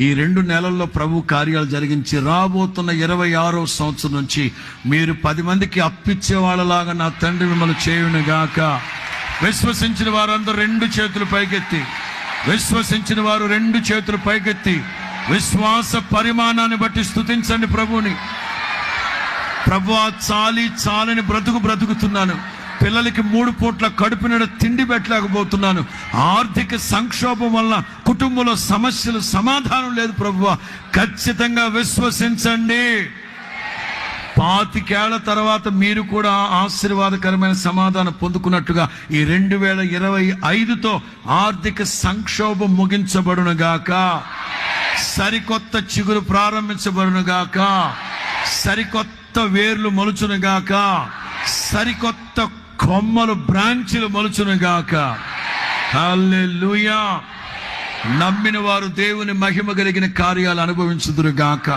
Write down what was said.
ఈ 2 నెలల్లో ప్రభు కార్యాలు జరిగించి రాబోతున్న 26వ సంవత్సరం నుంచి మీరు 10 మందికి అప్పిచ్చే వాళ్ళలాగా నా తండ్రి మిమ్మల్ని చేయును గాక. విశ్వసించిన వారందరూ 2 చేతులు పైకెత్తి, విశ్వసించిన వారు 2 చేతులు పైకెత్తి విశ్వాస పరిమాణాన్ని బట్టి స్తుతించండి ప్రభువుని. ప్రభువా, చాలని బ్రతుకుతున్నాను. పిల్లలకి 3 పూట్ల కడుపు నిండా తిండి పెట్టలేకపోతున్నాను. ఆర్థిక సంక్షోభం వల్ల కుటుంబంలో సమస్యలు, సమాధానం లేదు ప్రభువా. ఖచ్చితంగా విశ్వసించండి. 25 ఏళ్ల తర్వాత మీరు కూడా ఆశీర్వాదకరమైన సమాధానం పొందుకున్నట్టుగా ఈ 2025తో ఆర్థిక సంక్షోభం ముగించబడును గాక. సరికొత్త చిగురు ప్రారంభించబడును గాక. సరికొత్త వేర్లు మొలుచును గాక. సరికొత్త కొమ్మలు, బ్రాంచీలు మొలుచును గాక. హల్లెలూయా. నమ్మిన వారు దేవుని మహిమ కలిగిన కార్యాలు అనుభవించుదురు గాక.